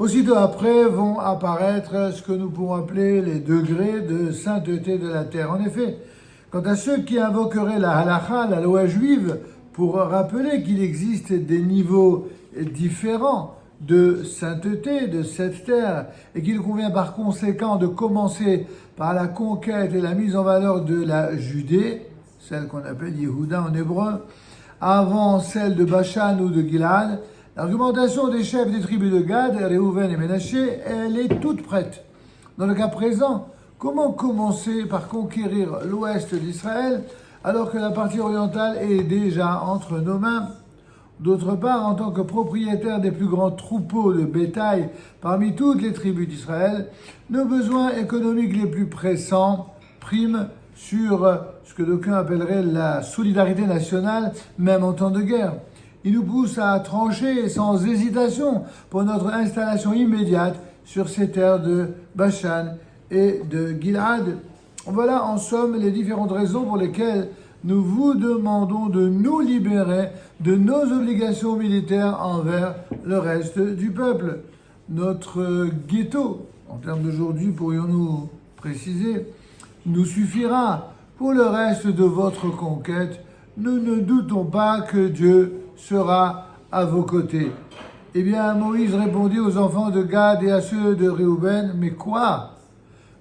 Aussitôt après vont apparaître ce que nous pouvons appeler les degrés de sainteté de la terre. En effet, quant à ceux qui invoqueraient la halakha, la loi juive, pour rappeler qu'il existe des niveaux différents de sainteté de cette terre et qu'il convient par conséquent de commencer par la conquête et la mise en valeur de la Judée, celle qu'on appelle Yehuda en hébreu, avant celle de Bashan ou de Gilad, l'argumentation des chefs des tribus de Gad, Réhouven et Ménaché, elle est toute prête. Dans le cas présent, comment commencer par conquérir l'ouest d'Israël alors que la partie orientale est déjà entre nos mains? D'autre part, en tant que propriétaire des plus grands troupeaux de bétail parmi toutes les tribus d'Israël, nos besoins économiques les plus pressants priment sur ce que d'aucuns appelleraient la solidarité nationale, même en temps de guerre. Il nous pousse à trancher sans hésitation pour notre installation immédiate sur ces terres de Bashan et de Gilad. Voilà en somme les différentes raisons pour lesquelles nous vous demandons de nous libérer de nos obligations militaires envers le reste du peuple. Notre ghetto, en termes d'aujourd'hui pourrions-nous préciser, nous suffira pour le reste de votre conquête. Nous ne doutons pas que Dieu sera à vos côtés. Eh bien, Moïse répondit aux enfants de Gad et à ceux de Réhouven, mais quoi?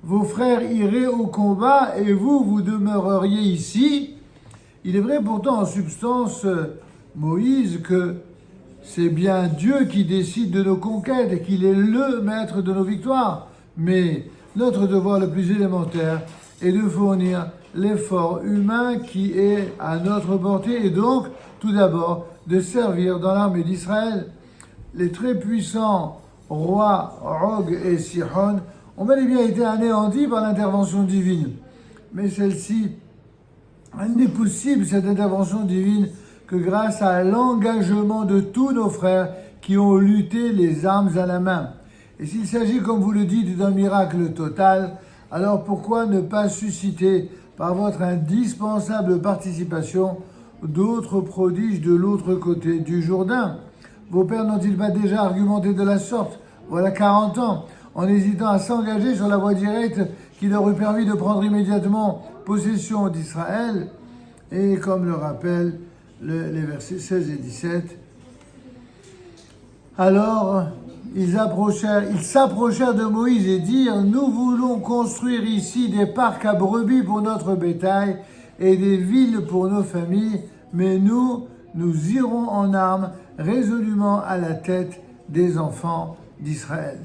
Vos frères iraient au combat et vous demeureriez ici? Il est vrai pourtant en substance, Moïse, que c'est bien Dieu qui décide de nos conquêtes et qu'il est le maître de nos victoires. Mais notre devoir le plus élémentaire est de fournir l'effort humain qui est à notre portée et donc, tout d'abord, de servir dans l'armée d'Israël. Les très puissants rois Og et Sihon ont bel et bien été anéantis par l'intervention divine. Mais celle-ci, elle n'est possible, cette intervention divine, que grâce à l'engagement de tous nos frères qui ont lutté les armes à la main. Et s'il s'agit, comme vous le dites, d'un miracle total, alors pourquoi ne pas susciter, par votre indispensable participation, d'autres prodiges de l'autre côté du Jourdain? Vos pères n'ont-ils pas déjà argumenté de la sorte, voilà 40 ans, en hésitant à s'engager sur la voie directe qui leur eût permis de prendre immédiatement possession d'Israël? Et comme le rappellent les versets 16 et 17, alors ils s'approchèrent de Moïse et dirent: nous voulons construire ici des parcs à brebis pour notre bétail et des villes pour nos familles, mais nous irons en armes résolument à la tête des enfants d'Israël.